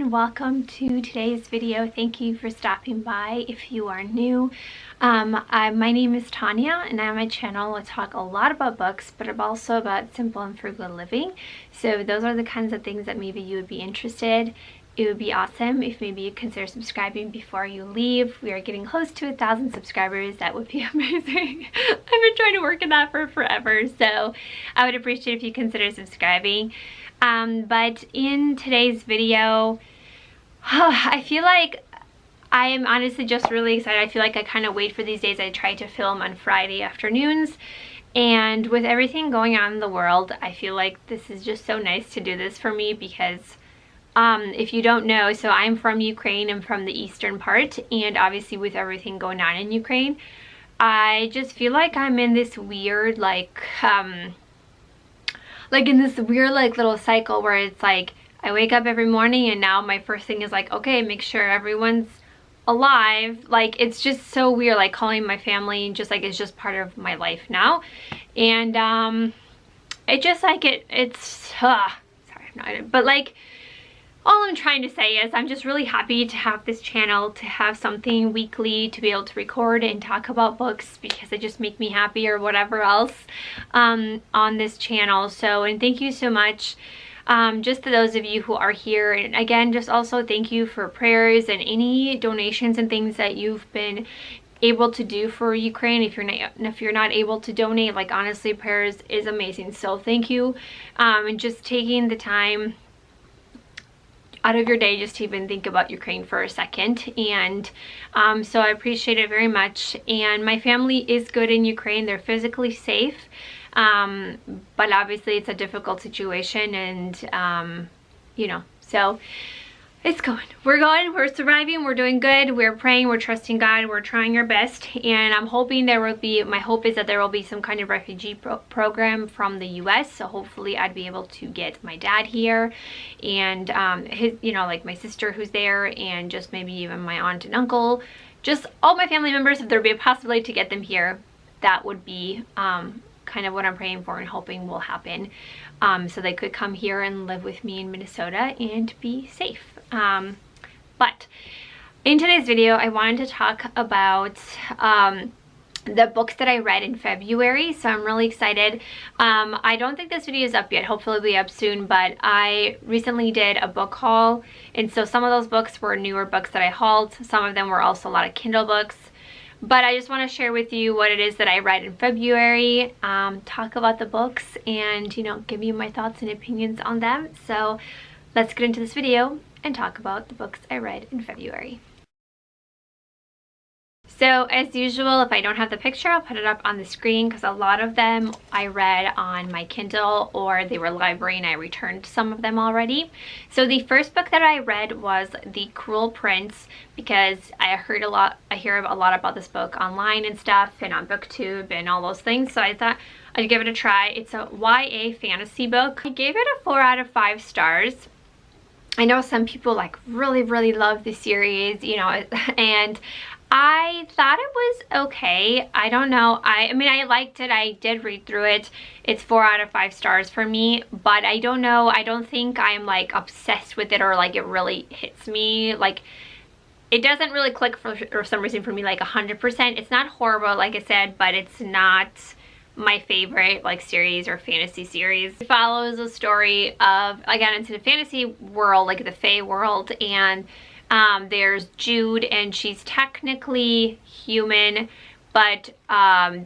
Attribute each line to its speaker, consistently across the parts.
Speaker 1: everyone, welcome to today's video. Thank you for stopping by if you are new. My name is Tanya and on my channel I talk a lot about books, but also about simple and frugal living. So those are the kinds of things that maybe you would be interested. It would be awesome if maybe you consider subscribing before you leave. We are getting close to 1,000 subscribers. That would be amazing. I've been trying to work on that for forever, so I would appreciate if you consider subscribing. But in today's video, I feel like I am honestly just really excited. I feel like I kind of wait for these days. I try to film on Friday afternoons, and with everything going on in the world, I feel like this is just so nice to do this for me because if you don't know, so I'm from Ukraine. I'm from the eastern part, and obviously with everything going on in Ukraine, I just feel like I'm in this weird little cycle where it's like I wake up every morning and now my first thing is like, okay, make sure everyone's alive. Like, it's just so weird, like calling my family just like it's just part of my life now. And it just like sorry, I'm not, but like all I'm trying to say is I'm just really happy to have this channel, to have something weekly to be able to record and talk about books because they just make me happy, or whatever else on this channel. So, and thank you so much just to those of you who are here. And again, just also thank you for prayers and any donations and things that you've been able to do for Ukraine. If you're not able to donate, like honestly, prayers is amazing. So thank you, and just taking the time out of your day just to even think about Ukraine for a second. And so I appreciate it very much. And my family is good in Ukraine. They're physically safe, but obviously it's a difficult situation, and you know, so it's going. We're surviving, we're doing good, we're praying, we're trusting God, we're trying our best. And I'm hoping my hope is that there will be some kind of refugee program from the US. So hopefully I'd be able to get my dad here, and his, you know, like my sister who's there, and just maybe even my aunt and uncle, just all my family members. If there'd be a possibility to get them here, that would be kind of what I'm praying for and hoping will happen, so they could come here and live with me in Minnesota and be safe. But in today's video, I wanted to talk about the books that I read in February. So I'm really excited. I don't think this video is up yet. Hopefully it'll be up soon, but I recently did a book haul, and so some of those books were newer books that I hauled. Some of them were also a lot of Kindle books. But I just want to share with you what it is that I read in February, talk about the books, and, you know, give you my thoughts and opinions on them. So let's get into this video and talk about the books I read in February. So as usual, if I don't have the picture, I'll put it up on the screen because a lot of them I read on my Kindle, or they were library and I returned some of them already. So the first book that I read was The Cruel Prince, because I hear a lot about this book online and stuff, and on BookTube and all those things. So I thought I'd give it a try. It's a YA fantasy book. I gave it a 4 out of 5 stars. I know some people like really love the series, you know, and I thought it was okay. I don't know. I mean, I liked it. I did read through it. It's 4 out of 5 stars for me, but I don't know. I don't think I'm like obsessed with it, or like it really hits me. Like, it doesn't really click for some reason for me like 100%. It's not horrible, like I said, but it's not my favorite like series or fantasy series. It follows a story of, again, it's in a fantasy world, like the Fae world, and there's Jude, and she's technically human, but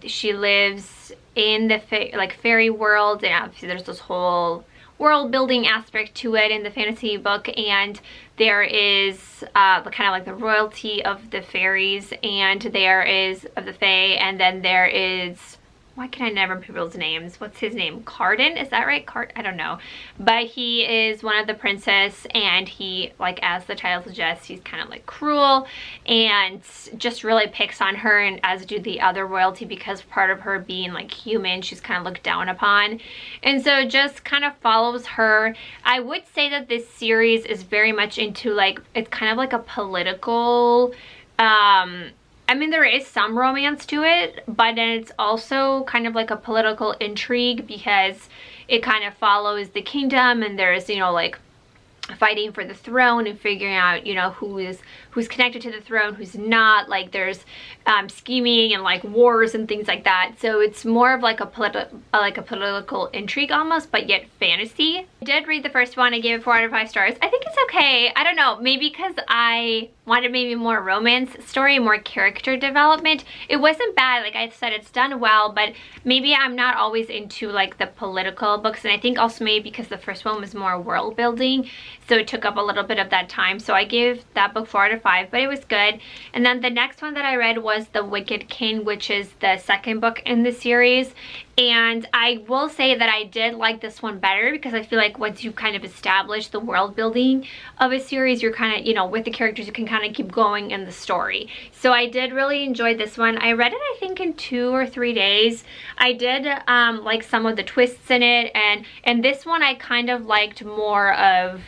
Speaker 1: she lives in the fairy world, and obviously there's this whole world building aspect to it in the fantasy book. And there is kind of like the royalty of the fairies, and there is of the Fae, and then there is, why can I never remember people's names? What's his name? Carden? Is that right? I don't know. But he is one of the princess, and he, like as the title suggests, he's kind of like cruel and just really picks on her, and as do the other royalty, because part of her being like human, she's kind of looked down upon. And so just kind of follows her. I would say that this series is very much into like, it's kind of like a political, I mean, there is some romance to it, but then it's also kind of like a political intrigue because it kind of follows the kingdom, and there's, you know, like fighting for the throne and figuring out, you know, who's connected to the throne, who's not. Like there's scheming and like wars and things like that. So it's more of like a political intrigue almost, but yet fantasy. I did read the first one. I gave it 4 out of 5 stars. I think it's okay. I don't know, maybe because I wanted maybe more romance story, more character development. It wasn't bad, like I said, it's done well, but maybe I'm not always into like the political books, and I think also maybe because the first one was more world building, so it took up a little bit of that time. So I gave that book 4 out of 5, but it was good. And then the next one that I read was The Wicked King, which is the second book in the series. And I will say that I did like this one better because I feel like once you've kind of established the world building of a series, you're kind of, you know, with the characters, you can kind of keep going in the story. So I did really enjoy this one. I read it, I think, in 2 or 3 days. I did like some of the twists in it, and this one I kind of liked more of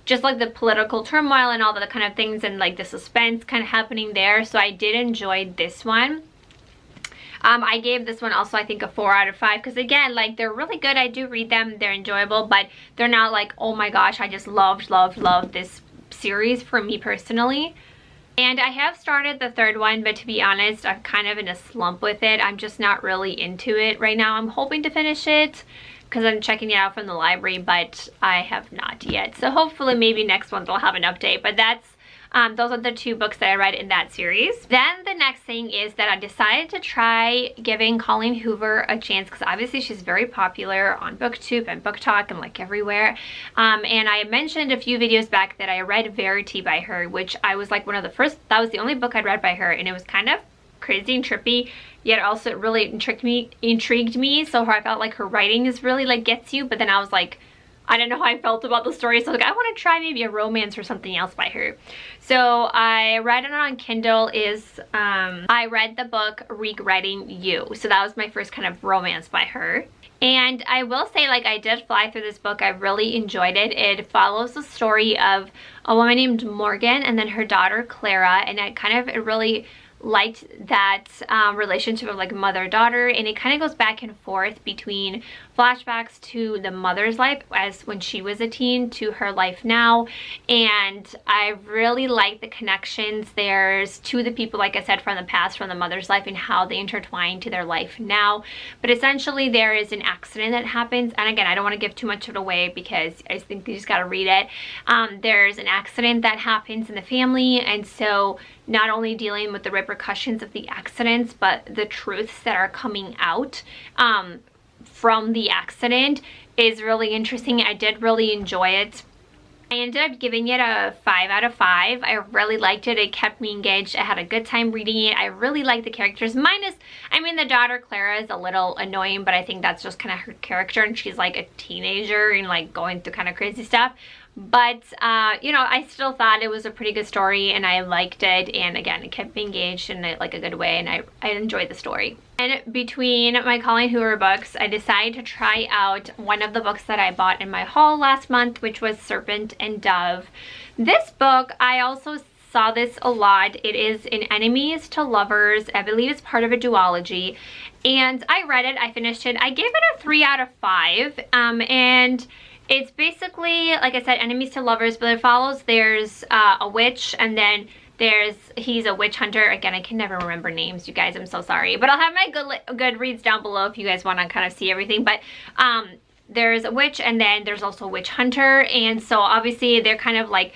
Speaker 1: just like the political turmoil and all the kind of things and like the suspense kind of happening there. So I did enjoy this one. I gave this one also, I think, a 4 out of 5 because again, like they're really good. I do read them, they're enjoyable, but they're not like, oh my gosh, I just love this series for me personally. And I have started the third one, but to be honest, I'm kind of in a slump with it. I'm just not really into it right now. I'm hoping to finish it because I'm checking it out from the library, but I have not yet. So hopefully maybe next month I'll have an update, but that's those are the 2 books that I read in that series. Then the next thing is that I decided to try giving Colleen Hoover a chance because obviously she's very popular on BookTube and Book Talk and like everywhere. And I mentioned a few videos back that I read Verity by her, which I was like one of the first, that was the only book I'd read by her, and it was kind of crazy and trippy, yet also it really intrigued me. So I felt like her writing is really like gets you, but then I was like, I don't know how I felt about the story, so like I want to try maybe a romance or something else by her. So I read it on Kindle. I read the book Regretting You. So that was my first kind of romance by her. And I will say, like, I did fly through this book. I really enjoyed it. It follows the story of a woman named Morgan and then her daughter Clara, and it really liked that relationship of like mother-daughter, and it kind of goes back and forth between flashbacks to the mother's life as when she was a teen to her life now. And I really like the connections there's to the people, like I said, from the past, from the mother's life, and how they intertwine to their life now. But essentially there is an accident that happens, and again, I don't want to give too much of it away because I think you just got to read it. There's an accident that happens in the family, and so not only dealing with the repercussions of the accidents, but the truths that are coming out from the accident is really interesting. I did really enjoy it. I ended up giving it a 5 out of 5. I really liked it. It kept me engaged. I had a good time reading it. I really like the characters. Minus, I mean, the daughter Clara is a little annoying, but I think that's just kind of her character, and she's like a teenager and like going through kind of crazy stuff. But you know, I still thought it was a pretty good story, and I liked it, and again, it kept me engaged in like a good way, and I enjoyed the story. And between my Colleen Hoover books, I decided to try out one of the books that I bought in my haul last month, which was Serpent and Dove. This book, I also saw this a lot. It is in Enemies to Lovers. I believe it's part of a duology, and I read it, I finished it. I gave it a 3 out of 5, and it's basically, like I said, enemies to lovers, but it follows, there's a witch, and then he's a witch hunter. Again, I can never remember names, you guys, I'm so sorry. But I'll have my good reads down below if you guys want to kind of see everything. But there's a witch, and then there's also a witch hunter, and so obviously they're kind of like,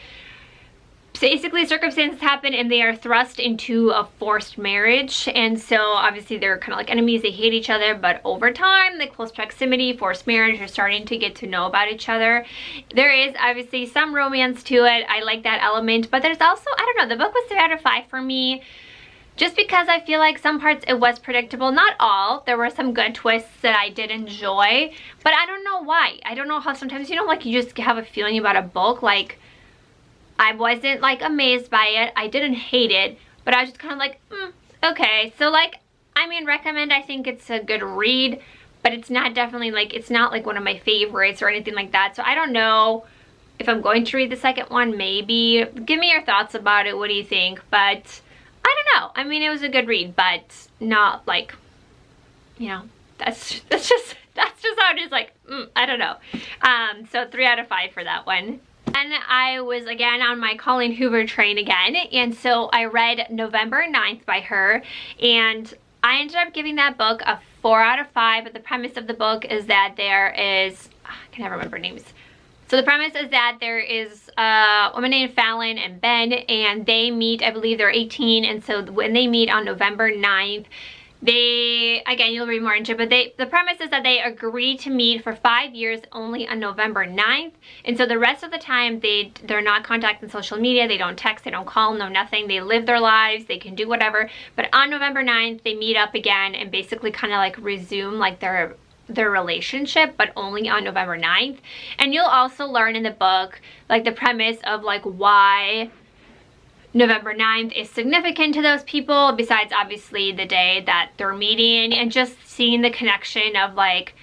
Speaker 1: basically circumstances happen and they are thrust into a forced marriage, and so obviously they're kind of like enemies. They hate each other, but over time, the close proximity, forced marriage, are starting to get to know about each other. There is obviously some romance to it. I like that element, but there's also, I don't know, the book was 3 out of 5 for me, just because I feel like some parts it was predictable. Not all. There were some good twists that I did enjoy, but I don't know why. I don't know how sometimes, you know, like you just have a feeling about a book, like I wasn't like amazed by it. I didn't hate it, but I was just kind of like, okay. So like, I mean, recommend. I think it's a good read, but it's not definitely like, it's not like one of my favorites or anything like that. So I don't know if I'm going to read the second one. Maybe. Give me your thoughts about it. What do you think? But I don't know. I mean, it was a good read, but not like, you know, that's just how it is. Like, I don't know. So 3 out of 5 for that one. And I was again on my Colleen Hoover train again, and so I read November 9th by her, and I ended up giving that book a 4 out of 5, but the premise of the book is that there is, I can never remember names. So the premise is that there is a woman named Fallon and Ben, and they meet, I believe they're 18, and so when they meet on November 9th, they, again, you'll read more into it, but the premise is that they agree to meet for 5 years only on November 9th. And so the rest of the time, they're not contacting social media, they don't text, they don't call, no nothing. They live their lives, they can do whatever. But on November 9th, they meet up again and basically kind of like resume like their relationship, but only on November 9th. And you'll also learn in the book like the premise of like why November 9th is significant to those people, besides obviously the day that they're meeting, and just seeing the connection of like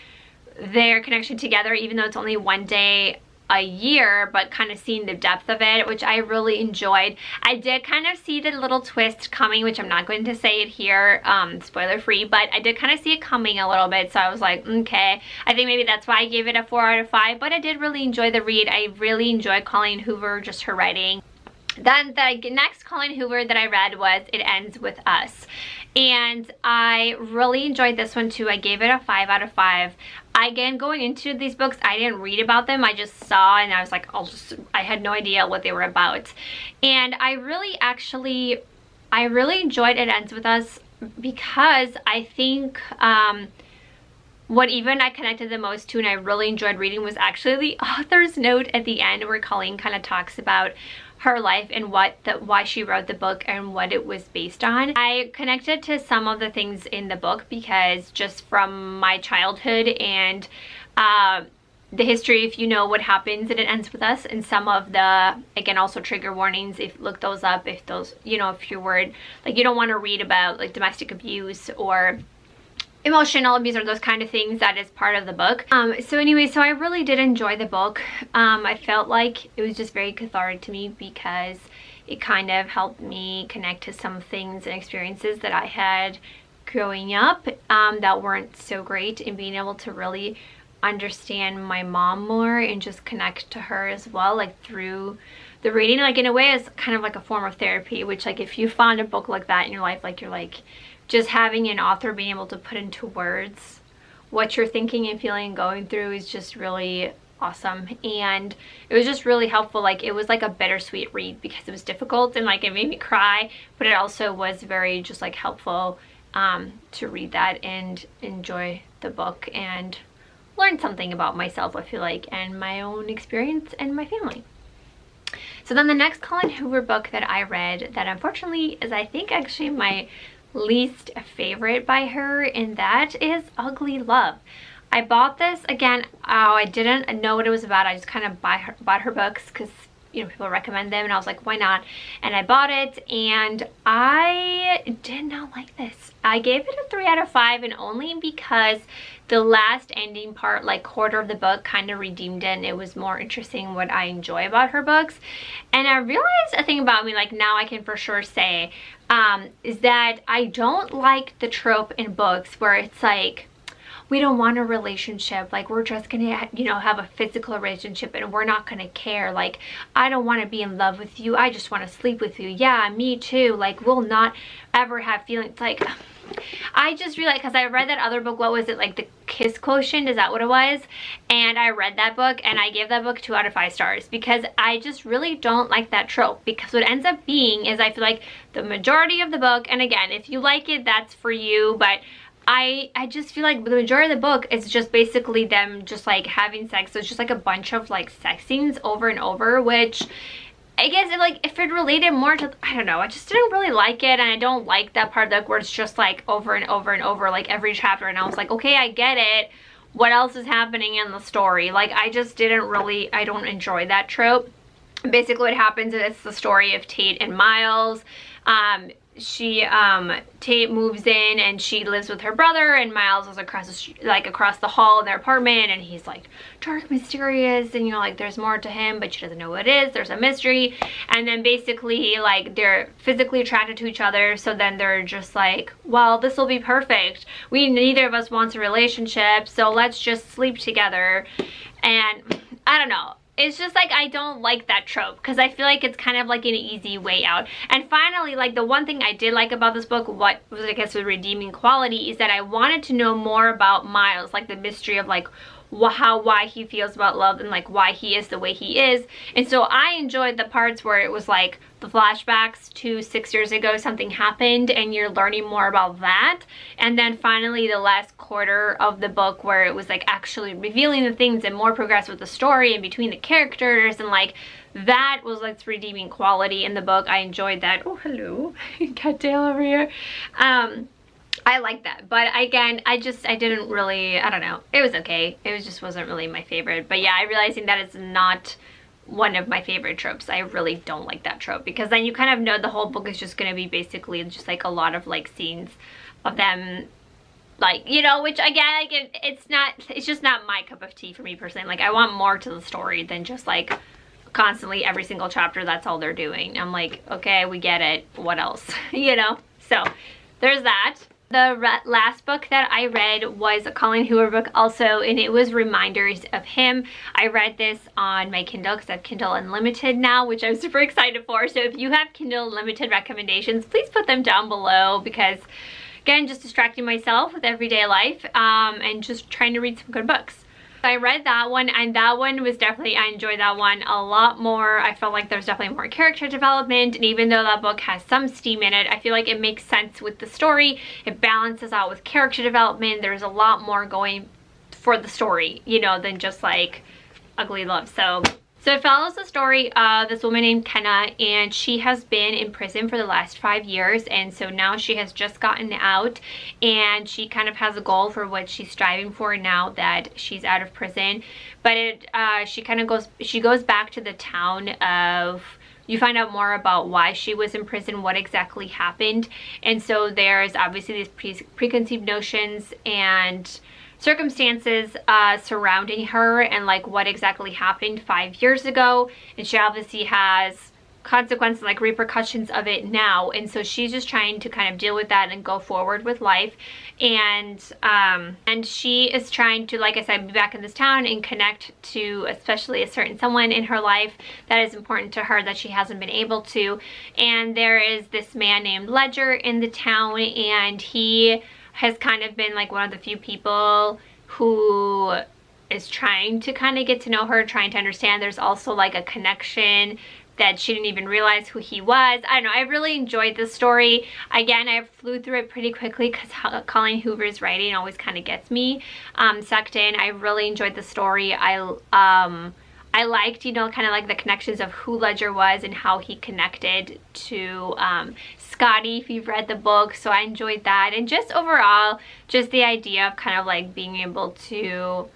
Speaker 1: their connection together, even though it's only one day a year, but kind of seeing the depth of it, which I really enjoyed. I did kind of see the little twist coming, which I'm not going to say it here, spoiler free, but I did kind of see it coming a little bit, so I was like, okay. I think maybe that's why I gave it a 4 out of 5, but I did really enjoy the read. I really enjoyed Colleen Hoover, just her writing. Then the next Colleen Hoover that I read was It Ends With Us, and I really enjoyed this one too. I gave it a 5 out of 5. Again, going into these books, I didn't read about them. I just saw and I was like, I had no idea what they were about. And I really enjoyed It Ends With Us because I think what even I connected the most to and I really enjoyed reading was actually the author's note at the end, where Colleen kind of talks about her life and why she wrote the book and what it was based on. I connected to some of the things in the book because just from my childhood and the history, if you know what happens and It Ends With Us, and some of the, again, also trigger warnings, if look those up, if those, you know, if you're worried, like you don't want to read about like domestic abuse or emotional abuse or those kind of things, that is part of the book. So anyway, so I really did enjoy the book. I felt like it was just very cathartic to me because it kind of helped me connect to some things and experiences that I had growing up that weren't so great, and being able to really understand my mom more and just connect to her as well, like through the reading. Like in a way, it's kind of like a form of therapy, which like if you found a book like that in your life, like you're like, just having an author being able to put into words what you're thinking and feeling and going through is just really awesome. And it was just really helpful. Like it was like a bittersweet read because it was difficult and like it made me cry, but it also was very just like helpful to read that and enjoy the book and learn something about myself, I feel like, and my own experience and my family. So then the next Colleen Hoover book that I read that unfortunately is, I think, actually my least favorite by her, and that is Ugly Love. I bought this, again, I didn't know what it was about. I just kind of bought her books because, you know, people recommend them, and I was like, why not? And I bought it, and I did not like this. I gave it a 3 out of 5, and only because the last ending part, like quarter of the book, kind of redeemed it, and it was more interesting what I enjoy about her books. And I realized a thing about me, like now I can for sure say, is that I don't like the trope in books where it's like, we don't want a relationship, like we're just gonna, you know, have a physical relationship and we're not gonna care. Like, I don't want to be in love with you, I just want to sleep with you. Yeah, me too. Like, we'll not ever have feelings. Like, I just realized, because I read that other book, what was it, like The Kiss Quotient, is that what it was? And I read that book and I gave that book 2 out of 5 stars because I just really don't like that trope. Because what ends up being is I feel like the majority of the book, and again, if you like it, that's for you, but I just feel like the majority of the book is just basically them just like having sex. So it's just like a bunch of like sex scenes over and over, which I guess if it related more to, I don't know, I just didn't really like it. And I don't like that part of the book where it's just like over and over and over, like every chapter. And I was like, okay, I get it. What else is happening in the story? Like, I just didn't really, I don't enjoy that trope. Basically what happens is it's the story of Tate and Miles. Tate moves in and she lives with her brother, and Miles is across the hall in their apartment, and he's like dark, mysterious, and you know, like there's more to him, but she doesn't know what it is. There's a mystery. And then basically like they're physically attracted to each other, so then they're just like, well, this will be perfect. Neither of us wants a relationship, so let's just sleep together. And I don't know. it's just like I don't like that trope because I feel like it's kind of like an easy way out. And finally, like the one thing I did like about this book, what was I guess the redeeming quality, is that I wanted to know more about Miles, like the mystery of like why he feels about love and like why he is the way he is. And so I enjoyed the parts where it was like the flashbacks to 6 years ago something happened and you're learning more about that, and then finally the last quarter of the book where it was like actually revealing the things and more progress with the story and between the characters, and like that was like its redeeming quality in the book. I enjoyed that. Oh, hello. Got Dale over here. I like that, but again, I didn't really, I don't know, it was okay. It was just wasn't really my favorite. But yeah, I realizing that it's not one of my favorite tropes. I really don't like that trope because then you kind of know the whole book is just going to be basically just like a lot of like scenes of them, like, you know, which again, like it's just not my cup of tea for me personally. Like I want more to the story than just like constantly every single chapter that's all they're doing. I'm like, okay, we get it, what else? You know, so there's that. The last book that I read was a Colleen Hoover book also, and it was Reminders of Him. I read this on my Kindle because I have Kindle Unlimited now, which I'm super excited for. So if you have Kindle Unlimited recommendations, please put them down below because, again, just distracting myself with everyday life and just trying to read some good books. I read that one, and that one was definitely, I enjoyed that one a lot more. I felt like there's definitely more character development, and even though that book has some steam in it, I feel like it makes sense with the story. It balances out with character development. There's a lot more going for the story, you know, than just like ugly love. So it follows the story of this woman named Kenna, and she has been in prison for the last 5 years, and so now she has just gotten out, and she kind of has a goal for what she's striving for now that she's out of prison. But she goes back to the town of, you find out more about why she was in prison, what exactly happened, and so there's obviously these preconceived notions and circumstances surrounding her and like what exactly happened 5 years ago, and she obviously has consequences, like repercussions of it now, and so she's just trying to kind of deal with that and go forward with life. And she is trying to, like I said, be back in this town and connect to especially a certain someone in her life that is important to her that she hasn't been able to. And there is this man named Ledger in the town, and he has kind of been like one of the few people who is trying to kind of get to know her, trying to understand. There's also like a connection that she didn't even realize who he was. I don't know, I really enjoyed this story. Again, I flew through it pretty quickly because Colleen Hoover's writing always kind of gets me sucked in. I really enjoyed the story. I liked, you know, kind of like the connections of who Ledger was and how he connected to Scotty, if you've read the book. So I enjoyed that. And just overall, just the idea of kind of like being able to,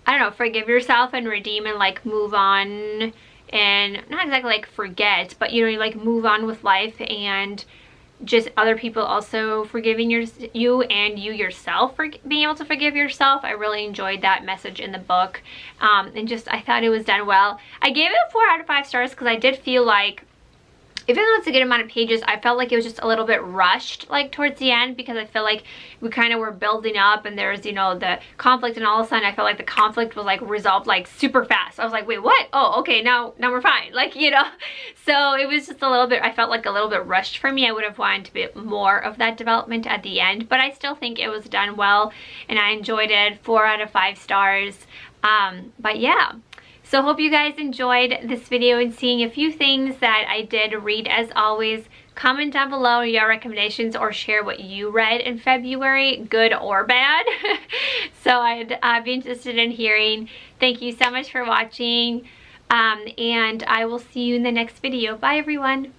Speaker 1: I don't know, forgive yourself and redeem and like move on, and not exactly like forget, but you know, like move on with life, and just other people also forgiving you and you yourself for being able to forgive yourself. I really enjoyed that message in the book, and just I thought it was done well. I gave it a 4 out of 5 stars because I did feel like, even though it's a good amount of pages, I felt like it was just a little bit rushed like towards the end, because I feel like we kind of were building up and there's, you know, the conflict, and all of a sudden I felt like the conflict was like resolved like super fast. I was like, wait, what? Oh, okay, now we're fine. Like, you know, so it was just a little bit, I felt like a little bit rushed for me. I would have wanted to be more of that development at the end, but I still think it was done well and I enjoyed it. 4 out of 5 stars. But yeah. So hope you guys enjoyed this video and seeing a few things that I did read. As always, comment down below your recommendations or share what you read in February, good or bad. So I'd be interested in hearing. Thank you so much for watching, and I will see you in the next video. Bye everyone.